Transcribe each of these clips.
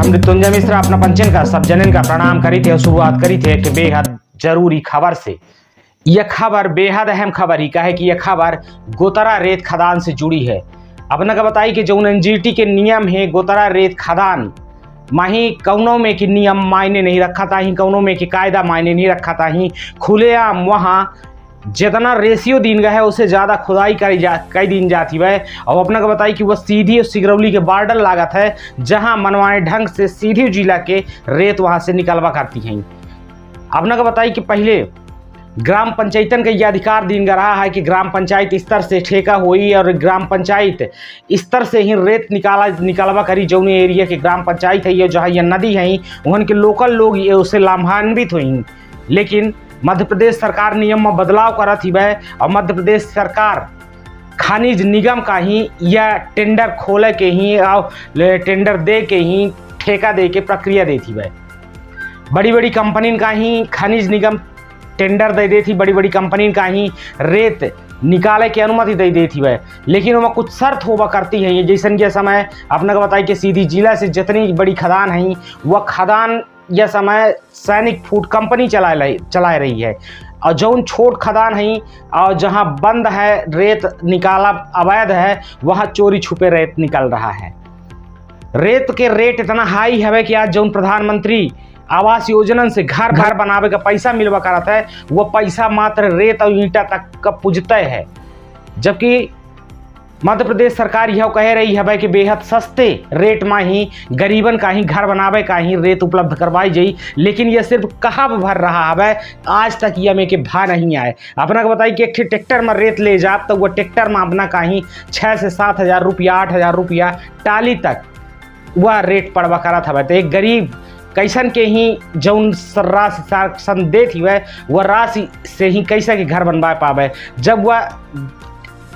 हम मृत्युंजय मिश्रा अपना पंचन का सब जनन का प्रणाम करी थे और शुरुआत करी थे कि बेहद जरूरी खबर से। यह खबर बेहद अहम खबर ही का है कि यह खबर गोतरा रेत खदान से जुड़ी है। अपना का बताई कि जो एनजीटी के नियम है गोतरा रेत खदान माही कौनों में कि नियम मायने नहीं रखा था ही, कौनों में कि कायदा मायने नहीं रखा था ही। खुलेआम वहाँ जितना रेशियो दिन गया है उससे ज़्यादा खुदाई कई दिन जाती है। और अपना को बताई कि वह सीधी और सिगरौली के बॉर्डर लागत है जहां मनमाने ढंग से सीधी जिला के रेत वहां से निकलवा करती हैं। अपना को बताई कि पहले ग्राम पंचायतन का यह अधिकार दिन रहा है कि ग्राम पंचायत स्तर से ठेका हुई और ग्राम पंचायत स्तर से ही रेत निकालवा करी। जौन एरिया के ग्राम पंचायत है ये जहाँ यह नदी है वहाँ के लोकल लोग ये उससे लाभान्वित हुई। लेकिन मध्य प्रदेश सरकार नियम में बदलाव करत ही वह और मध्य प्रदेश सरकार खनिज निगम का ही यह टेंडर खोले के ही और टेंडर दे के ही ठेका दे के प्रक्रिया देती वह। बड़ी बड़ी कंपनी का ही खनिज निगम टेंडर दे देती, बड़ी बड़ी कंपनी का ही रेत निकाले की अनुमति दे देती वह। लेकिन वह कुछ शर्त होवा करती है। ये जैसन के समय अपने को बताई कि सीधी जिला से जितनी बड़ी खदान है वह खदान यह समय सैनिक फूड कंपनी चला रही है। और जौन छोट खदान है और जहां बंद है रेत निकाला अवैध है वहां चोरी छुपे रेत निकल रहा है। रेत के रेट इतना हाई है कि आज जौन प्रधानमंत्री आवास योजना से घर बनावे का पैसा मिलवा करता है वह पैसा मात्र रेत और ईंटा तक का पुजता है। जबकि मध्य प्रदेश सरकार यह कह रही है कि बेहद सस्ते रेट में ही गरीबन का ही घर बनावे का ही रेत उपलब्ध करवाई जाई। लेकिन यह सिर्फ कहा भर रहा है, आज तक यह में के भा नहीं आए। अपना को बताई कि एक ट्रैक्टर में रेत ले जाप तो वह ट्रैक्टर में अपना का ही 6 से 7 हज़ार रुपया 8 हज़ार रुपया टाली तक वह रेट पड़वा करा था। तो एक गरीब कैसन के ही जौन राशि देती वह राशि से ही कैसा के घर बनवा पावे। जब वह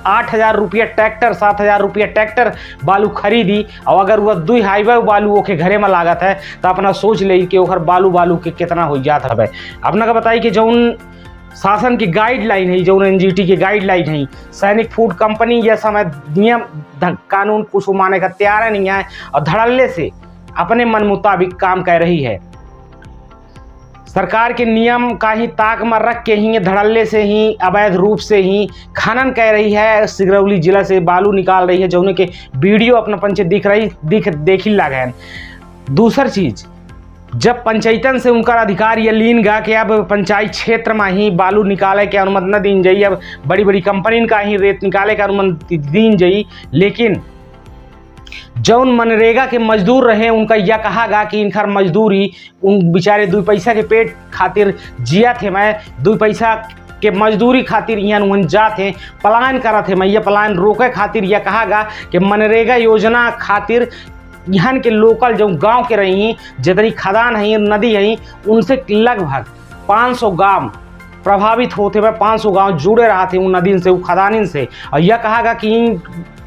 8 हज़ार रुपया ट्रैक्टर 7 हज़ार रुपया ट्रैक्टर बालू खरीदी और अगर वह 2 हाईवे बालू ओके घरे में लागत है तो अपना सोच ले कि ओखर बालू के कितना हो जाता है। अपना का बताई कि जौन शासन की गाइडलाइन है, जौन एनजीटी की गाइडलाइन है, सैनिक फूड कंपनी यह समय नियम कानून कुछ माने का तैयार नहीं है और धड़ल्ले से अपने मन मुताबिक काम कर रही है। सरकार के नियम का ही ताक में रख के ही धड़ल्ले से ही अवैध रूप से ही खनन कर रही है। सिगरौली जिला से बालू निकाल रही है जौन के वीडियो अपना पंचायत देखी लगे। दूसर चीज, जब पंचायतन से उनका अधिकार ये लीन गा कि अब पंचायत क्षेत्र में ही बालू निकाले के अनुमति न दी जाई, अब बड़ी बड़ी कंपनी का ही रेत निकाले के अनुमति दी जाई। लेकिन जौन मनरेगा के मजदूर रहे उनका यह कहा गा कि इनकर मजदूरी उन बेचारे 2 पैसा के पेट खातिर जिया थे। मैं 2 पैसा के मजदूरी खातिर यहाँ जाते पलायन करा थे। मैं यह पलायन रोके खातिर यह कहा गा कि मनरेगा योजना खातिर यहाँ के लोकल जो गांव के रही जितनी खदान है नदी है उनसे लगभग 500 गांव प्रभावित होते हुए 500 गांव जुड़े रहा थे उन नदी से उन खदानिन से। और यह कहा गा कि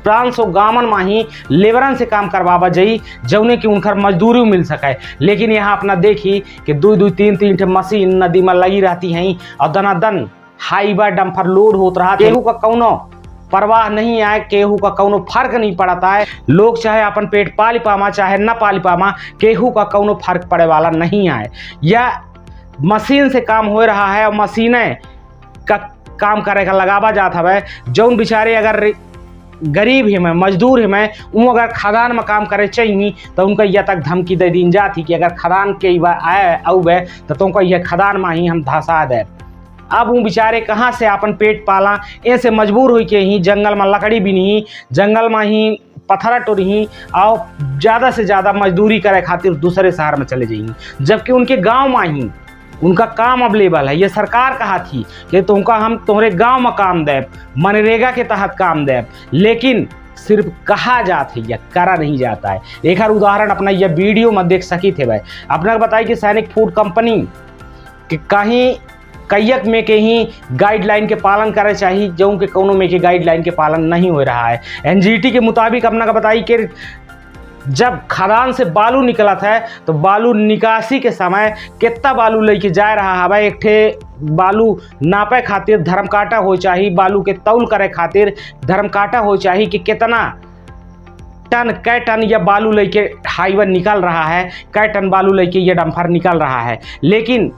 500 गांवन में ही लेबरन से काम करवावा जाई जौने कि उनकर मजदूरी मिल सके। लेकिन यहाँ अपना देखी कि 2-2 3-3 मशीन नदी में लगी रहती हैं और दनादन हाईवा डंपर लोड होता रहा। केहू का कौनो परवाह नहीं आए, केहू का कौनो फर्क नहीं पड़ता है। लोग चाहे अपन पेट पाली पामा चाहे न पाली पामा, केहू का कौनो फर्क पड़े वाला नहीं आए। यह मशीन से काम हो रहा है और मशीनें का काम करे का लगावा जाता है। जौन बेचारे अगर गरीब है मैं मजदूर है मैं वो अगर खदान में काम करे चाहिए तो उनका यह तक धमकी दे दी जाती कि अगर खदान के आए अवे तो तुमको यह खदान में ही हम धसा दे। अब वो बेचारे कहाँ से अपन पेट पाला, ऐसे मजबूर हुई के ही जंगल में लकड़ी भी नहीं, जंगल में ही पत्थरा टोरी और ज़्यादा से ज़्यादा मजदूरी करे खातिर दूसरे शहर में चले जाएंगे। जबकि उनके गाँव में ही उनका काम अवेलेबल है। ये सरकार कहा थी कि तुमका हम तुम्हारे गांव में काम दे, मनरेगा के तहत काम दे, लेकिन सिर्फ कहा जाता है या करा नहीं जाता है। एक हर उदाहरण अपना यह वीडियो में देख सकी थे भाई। अपना बताया कि सैनिक फूड कंपनी के कहीं कैयक में के ही गाइडलाइन के पालन करे चाहिए जो के कोनो में के गाइडलाइन के पालन नहीं हो रहा है। एनजीटी के मुताबिक अपना का बताई कि जब खदान से बालू निकला था तो बालू निकासी के समय कितना बालू लेके जा रहा है। एक ठे बालू नापे खातिर धर्म काटा हो चाहिए, बालू के तौल करे खातिर धर्म काटा हो चाहिए कि कितना टन कै टन या बालू लेके हाईवे निकल रहा है, कै टन बालू लेके ये डंपर निकल रहा है। लेकिन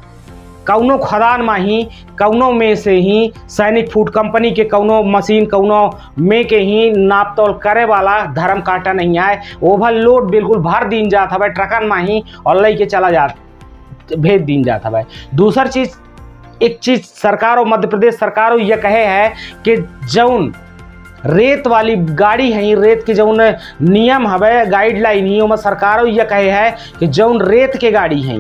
कौनो खदान में ही कौनो में से ही सैनिक फूड कंपनी के कौनो मशीन कौनो में के ही नाप तोल करे वाला धर्म काटा नहीं आए। ओवरलोड बिल्कुल भर दिन जाता भाई ट्रकन में ही और लेके चला जाता भेज दिन जाता भाई। दूसर चीज़ एक चीज़ सरकारों मध्य प्रदेश सरकारों ये कहे है कि जौन रेत वाली गाड़ी है, रेत के जौन नियम हवे गाइडलाइन ही में सरकारों ये कहे है कि जौन रेत के गाड़ी हैं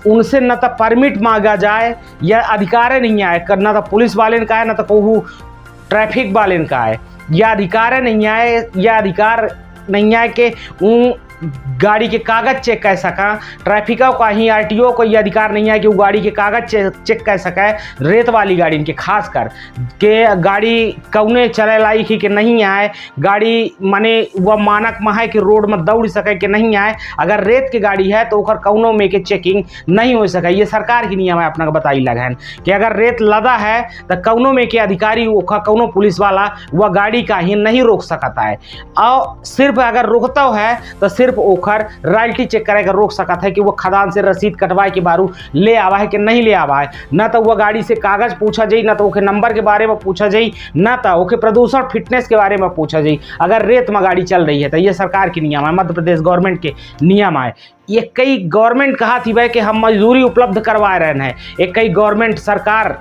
उनसे न तो परमिट मांगा जाए या अधिकार नहीं आए, न तो पुलिस वाले का है न तो कहूँ ट्रैफिक वाले का है, या अधिकार नहीं आए या अधिकार नहीं आए कि उन गाड़ी के कागज चेक कर सका। ट्रैफिकों का ही आरटीओ को यह अधिकार नहीं है कि वो गाड़ी के कागज चेक कर सके। रेत वाली गाड़ी इनके खास कर के गाड़ी कौने चले लायक ही कि नहीं आए, गाड़ी माने वह मानक में है कि रोड में दौड़ सके कि नहीं आए। अगर रेत की गाड़ी है तो ओकर कौनों में के चेकिंग नहीं हो सके। ये सरकार की नियम है अपना बताई लगन कि अगर रेत लदा है तो कौनों में के अधिकारी कौनो पुलिस वाला वह गाड़ी का ही नहीं रोक सकता है। और सिर्फ अगर रोकता है तो सिर्फ ओखर रॉयल्टी चेक करे रोक सकता है कि वो खदान से रसीद कटवाए के बारू ले आवा है कि नहीं ले आवा है। न तो वह गाड़ी से कागज पूछा जाए, न तो ओके नंबर के बारे में पूछा जाए, न तो ओके प्रदूषण फिटनेस के बारे में पूछा जाए। अगर रेत में गाड़ी चल रही है तो ये सरकार की नियम है, मध्य प्रदेश गवर्नमेंट के नियम है। ये कई गवर्नमेंट कहा थी भाई कि हम मजदूरी उपलब्ध करवा रहे हैं, एक कई गवर्नमेंट सरकार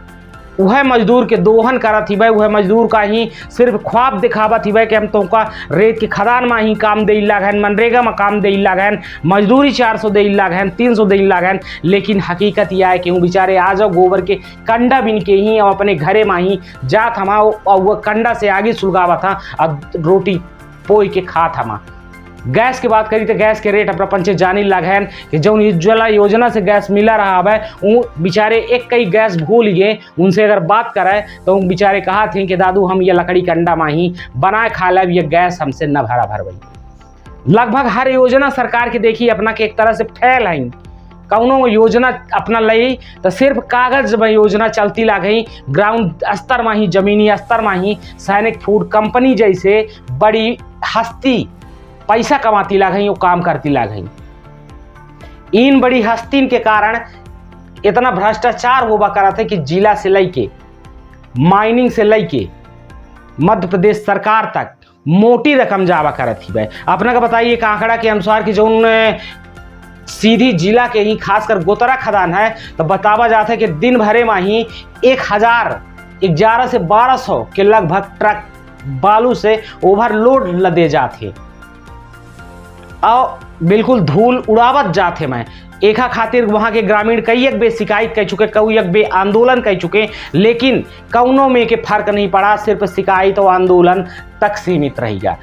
वह मजदूर के दोहन करा थी भाई, वह मजदूर का ही सिर्फ ख्वाब दिखावा थी भाई कि हम तुमका रेत के खदान में ही काम दे लागन, मनरेगा में काम दे लागन, मजदूरी 400 दे लागन, 300 दे लागन। लेकिन हकीकत यह है कि वो बेचारे आ जाओ गोबर के कंडा बिन के ही और अपने घरे में ही जात हमा और वह कंडा से आगे सुलगावा था और रोटी पोई के खात हमा। गैस की बात करी तो गैस के रेट अपना पंचे जानी लगन कि जो उज्ज्वला योजना से गैस मिला रहा है वो बेचारे एक कई गैस भूल गए। उनसे अगर बात करें तो वो बेचारे कहा थे कि दादू हम ये लकड़ी कंडा माही बनाए खा ले, ये गैस हमसे न भरा भर गई। लगभग हर योजना सरकार की देखी अपना के एक तरह से फैल है। कौनो योजना अपना लई तो सिर्फ कागज में योजना चलती ला गई, ग्राउंड स्तर में ही जमीनी स्तर में ही सैनिक फूड कंपनी जैसे बड़ी हस्ती पैसा कमाती ला गई, वो काम करती ला गई। इन बड़ी हस्ती के कारण इतना भ्रष्टाचार होगा करा था कि जिला से लेके माइनिंग से लेके मध्य प्रदेश सरकार तक मोटी रकम जावा करा थी भाई। अपना का बताइए आंकड़ा के अनुसार कि जो सीधी जिला के ही खासकर गोतरा खदान है तो बतावा जाता है कि दिन भरे में ही 1011 से 1200 के लगभग ट्रक बालू से ओवरलोड लदे जाते और बिल्कुल धूल उड़ावत जाते। मैं एका खातिर वहाँ के ग्रामीण कई एक बे शिकायत कर चुके, कई एक बे आंदोलन कर चुके, लेकिन कौनों में के फर्क नहीं पड़ा, सिर्फ शिकायत और आंदोलन तक सीमित रहेगा।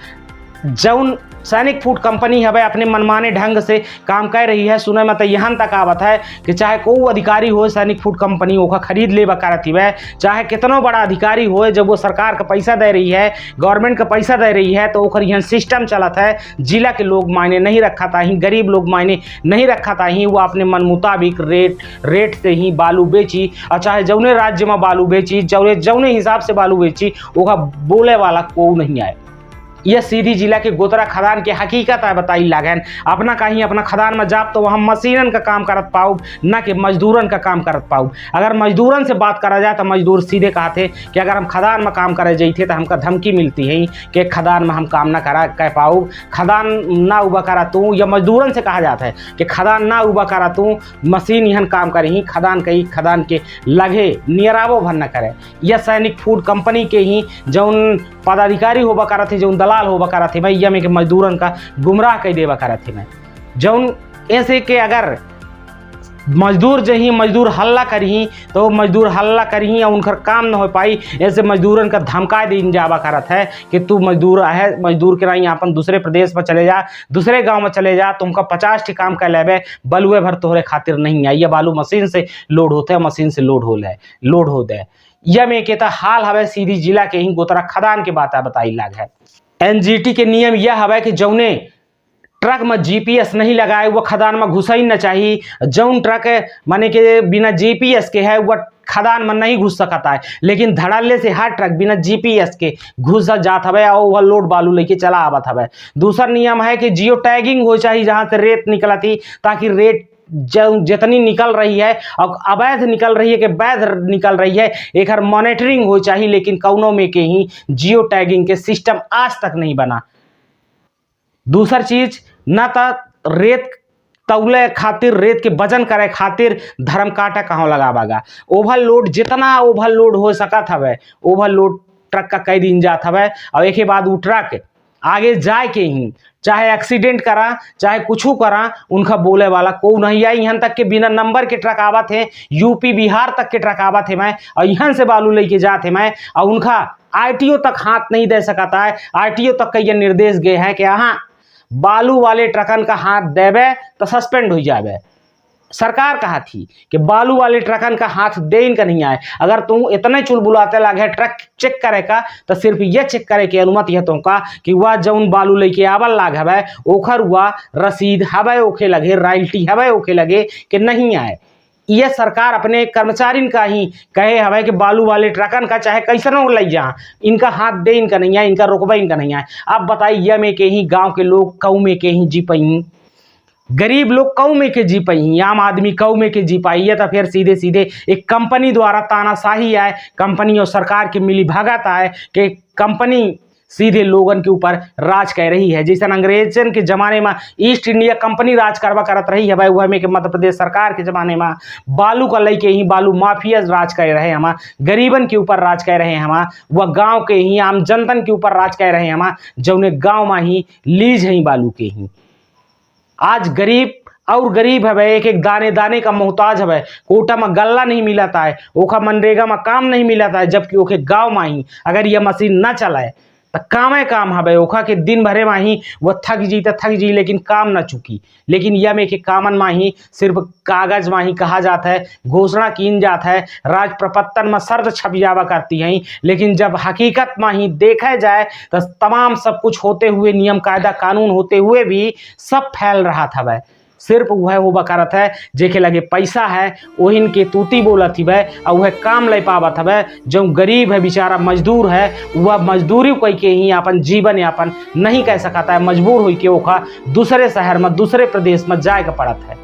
जौन सैनिक फूड कंपनी है भाई अपने मनमाने ढंग से काम कर रही है। सुने में तो यहाँ तक आवत है कि चाहे कोई अधिकारी हो सैनिक फूड कंपनी वो खरीद ले बकारत है, चाहे कितना बड़ा अधिकारी हो, जब वो सरकार का पैसा दे रही है, गवर्नमेंट का पैसा दे रही है तो ओकर यहाँ सिस्टम चलता है। जिला के लोग मायने नहीं रखा था ही, गरीब लोग मायने नहीं रखा था ही, वो अपने मन मुताबिक रेट से ही बालू बेची और चाहे जौने राज्य में बालू बेची, जौने हिसाब से बालू बेची वो बोले वाला को नहीं आए। यह सीधी जिला के गोतरा खदान के हकीकत है बताई लागन। अपना कहीं अपना खदान में जाप तो वहाँ मशीनन का काम करत पाऊ, ना कि मजदूरन का काम करत पाऊ। अगर मजदूरन से बात करा जाए तो मजदूर सीधे कहते कि अगर हम खदान में काम करे जाते तो हमका धमकी मिलती है कि खदान में हम काम ना कह पाऊ, खदान ना उबा करा तू। या मजदूरन से कहा जाता है कि खदान ना उबा करा तू, मशीन यहाँ काम करे, खदान के लगे नियरावो भर न करे। यह सैनिक फूड कंपनी के ही जौन पदाधिकारी होबा करा थे, जौन दलाल होबा करा थे भाई, यह मजदूरन का गुमराह कर देवा करा थे मैं। जौन ऐसे के अगर मजदूर जही मजदूर हल्ला करही तो मजदूर हल्ला करही और उनकर काम न हो पाई, ऐसे मजदूरन का धमका दिन जावा करत है कि तू मजदूर है, मजदूर के नहीं अपन दूसरे प्रदेश में चले जा, दूसरे गांव में चले जा, तुमका 50 टी काम कर लेबे, बलुए भर तोहरे खातिर नहीं आई। ये बालू मशीन से लोड होते हैं, मशीन से लोड हो दे। यह में कहता हाल हवे सीधी जिला के ही गोतरा खदान के बात बताई लाग है। एनजीटी के नियम यह हवे कि जौने ट्रक में जीपीएस नहीं लगाए वह खदान में घुसई न चाहिए। जौन ट्रक माने के बिना जीपीएस के है वह खदान में नहीं घुस सकता है, लेकिन धड़ल्ले से हर ट्रक बिना जीपीएस के घुस जात हवे और ओवरलोड बालू लेके चला आवत हवे। दूसरा नियम है कि जियो टैगिंग हो चाहिए जहां से रेत निकलती, ताकि रेत जितनी निकल रही है और अवैध निकल रही है कि वैध निकल रही है, एक मॉनिटरिंग हो चाहिए। लेकिन कौनों में के ही जियो टैगिंग के सिस्टम आज तक नहीं बना। दूसर चीज, न तो रेत तौले खातिर, रेत के वजन करे खातिर धर्म काटा कहाँ लगावागा। ओवरलोड जितना ओवरलोड हो सकत हवे, ओवरलोड ट्रक का कई दिन जात हवे और एक बाद उ ट्रक आगे जाए के ही चाहे एक्सीडेंट करा चाहे कुछ करा, उनका बोले वाला को नहीं आई। यहाँ तक के बिना नंबर के ट्रक आवत है, यूपी बिहार तक के ट्रक आवत है मैं, और यहाँ से बालू लेके जाते मैं, और उनका आरटीओ तक हाथ नहीं दे सकता है। आरटीओ तक का ये निर्देश गए हैं कि हाँ बालू वाले ट्रकन का हाथ देवे तो सस्पेंड हो जाए। सरकार कहा थी कि बालू वाले ट्रकन का हाथ दे इनका नहीं आए। अगर तुम इतने चुलबुलाते लगे ट्रक चेक करे का, तो सिर्फ ये चेक करे की अनुमति है तुमका कि वह जौन बालू लेके आवल लाग हवे ओखर हुआ रसीद हवे ओखे लगे, रॉयल्टी हवे ओखे लगे कि नहीं आए। ये सरकार अपने कर्मचारी का ही कहे हवे कि बालू वाले ट्रकन का चाहे कैसन हो ले जा, इनका हाथ दे इनका नहीं आए, इनका रुकबा इनका नहीं आए। अब बताइए में के ही गाँव के लोग कऊ में के ही जी पाई, गरीब लोग कऊ में के जी पाई, आम आदमी कऊ में के जी पाई है। तो फिर सीधे सीधे एक कंपनी द्वारा तानाशाही आए, कंपनी और सरकार की मिली भगत आए कि कंपनी सीधे लोगन के ऊपर राज कर रही है। जैसे अंग्रेजन के जमाने में ईस्ट इंडिया कंपनी राज करवा करत रही है, भाई वह में के मध्य प्रदेश सरकार के जमाने में बालू का लेके ही बालू माफिया राज कर रहे हैं, हम गरीबन के ऊपर राज कर रहे हैं, हम वह गाँव के ही आम जनतन के ऊपर राज कर रहे हैं, हम जौने गाँव में ही लीज है बालू के ही। आज गरीब और गरीब है, एक एक दाने दाने का मोहताज है। कोटा में गल्ला नहीं मिलाता है, ओखा मनरेगा में काम नहीं मिलाता है, जबकि ओखे गाँव में ही अगर यह मशीन न चलाए तो काम है। ओखा के दिन भरे में ही वह थक जी, लेकिन काम न चुकी। लेकिन यह में के कामन में ही सिर्फ कागज में ही कहा जाता है, घोषणा कीन जाता है, राज प्रपत्तन में शर्त छप जावा करती हैं। लेकिन जब हकीकत में ही देखा जाए तो तमाम सब कुछ होते हुए, नियम कायदा कानून होते हुए भी सब फैल रहा था। वह सिर्फ वह होबा करत है जेके लगे पैसा है वही के तूती बोलत ही वह, और वह काम ले पावत है। जो गरीब है बेचारा मजदूर है, वह मजदूरी कोई के ही अपन जीवन यापन नहीं कह सकता है, मजबूर हो के ओखा दूसरे शहर में दूसरे प्रदेश में जाए का पड़त है।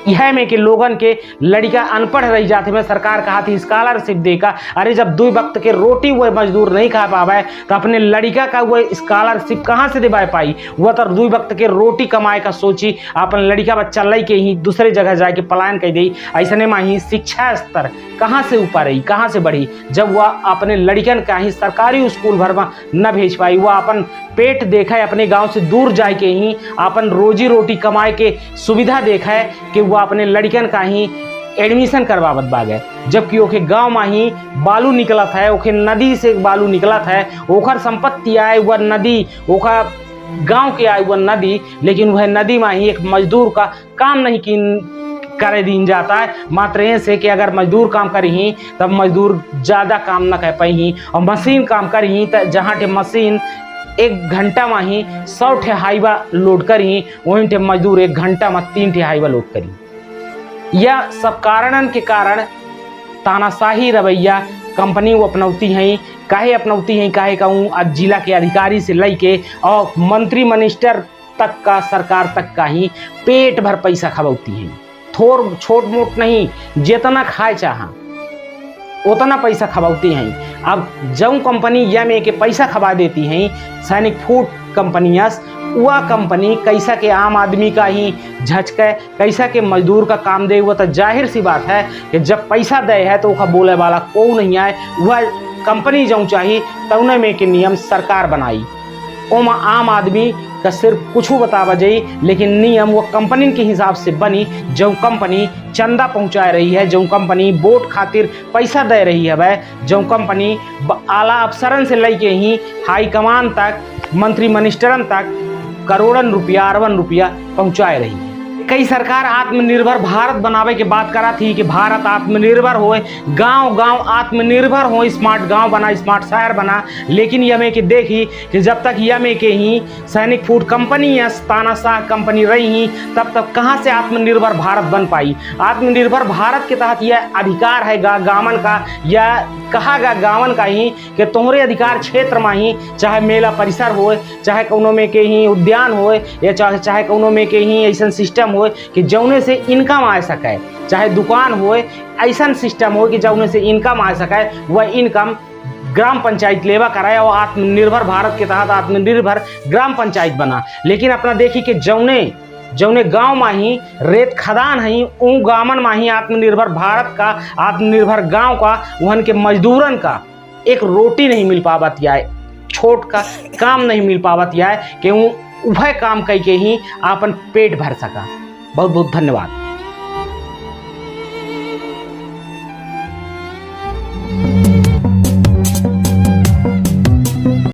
यह में कि लोगन के लड़का अनपढ़ रह जाते में सरकार कहा थी स्कॉलरशिप देगा। अरे जब 2 वक्त के रोटी वह मजदूर नहीं खा पावे तो अपने लड़का का वह स्कॉलरशिप कहाँ से दिवा पाई। वह तो 2 वक्त के रोटी कमाए का सोची अपन लड़का बच्चा लई के ही दूसरे जगह जाके पलायन कर दी। ऐसने में ही शिक्षा स्तर कहाँ से ऊपर रही, कहाँ से बढ़ी, जब वह अपने लड़कन का ही सरकारी स्कूल भर में न भेज पाई। वह अपन पेट देखा है, अपने गांव से दूर जाए के ही अपन रोजी रोटी कमाए के सुविधा देखा है कि वह अपने लड़कन का ही एडमिशन करवावत बागे। जबकि ओके गांव में ही बालू निकलत है, ओके नदी से बालू निकलत है, ओखर संपत्ति आए वह नदी, ओखर गांव के आए वह नदी, लेकिन वह नदी में ही एक मजदूर का काम नहीं करे दिन जाता है। मात्र ऐसे कि अगर मजदूर काम करी तब मजदूर ज़्यादा काम न कर पाई, और मशीन काम करी तो जहाँ टे मशीन 1 घंटा में ही 100 ठे हाईवा लोड करी, वहीं टे मजदूर 1 घंटा में 3 ठे हाईवा लोड करी। यह सब कारणन के कारण तानाशाही रवैया कंपनी वो अपनौती हैं। काहे अपनौती हैं, काहे कहूँ, आज जिला के अधिकारी से लेके और मंत्री मिनिस्टर तक का, सरकार तक का ही पेट भर पैसा खबौती हैं। थोड़ छोट मोट नहीं, जितना खाए चाह उतना पैसा खबाती हैं। अब जब कंपनी यह में के पैसा खबा देती हैं, सैनिक फूड कंपनियास, वह कंपनी कैसा के आम आदमी का ही झचके, कैसा के मजदूर का काम दे। वह तो जाहिर सी बात है कि जब पैसा दे है तो वह बोले वाला को नहीं आए। वह कंपनी जो चाहिए तौने में के नियम सरकार बनाई, ओमा आम आदमी का सिर्फ कुछ बतावा जाई, लेकिन नियम वो कंपनी के हिसाब से बनी। जो कंपनी चंदा पहुंचा रही है, जो कंपनी वोट खातिर पैसा दे रही है, वह जो कंपनी आला अफसरन से लेके ही हाई कमान तक, मंत्री मिनिस्टरन तक करोड़न रुपया, अरबन रुपया पहुंचा रही है। कई सरकार आत्मनिर्भर भारत बनावे के बात करा थी कि भारत आत्मनिर्भर होए, गांव गांव आत्मनिर्भर हो, स्मार्ट गांव बना, स्मार्ट शहर बना। लेकिन यह में कि देखी कि जब तक यह में के ही सैनिक फूड कंपनी या तानाशाह कंपनी रही ही, तब तक कहाँ से आत्मनिर्भर भारत बन पाई। आत्मनिर्भर भारत के तहत यह अधिकार है गांवन का, या कहा गा गांवन का ही कि तोहरे अधिकार क्षेत्र में ही चाहे मेला परिसर हो, चाहे कोनो में के ही उद्यान हो, या चाहे कोनो में के ही ऐसा सिस्टम हो कि जौने से इनकम आ सके, चाहे दुकान हो, ऐसा सिस्टम हो कि जौने से इनकम आ सके, वह इनकम ग्राम पंचायत लेवा कराए और आत्मनिर्भर भारत के तहत आत्मनिर्भर ग्राम पंचायत बना। लेकिन अपना देखी कि जौने गांव में ही रेत खदान है, उन गांवन में ही आत्मनिर्भर भारत का, आत्मनिर्भर गांव का, वहन के मजदूरन का एक रोटी नहीं मिल पावत या छोट का काम नहीं मिल पावत या कि उभय काम करके ही अपन पेट भर सका। बहुत बहुत धन्यवाद।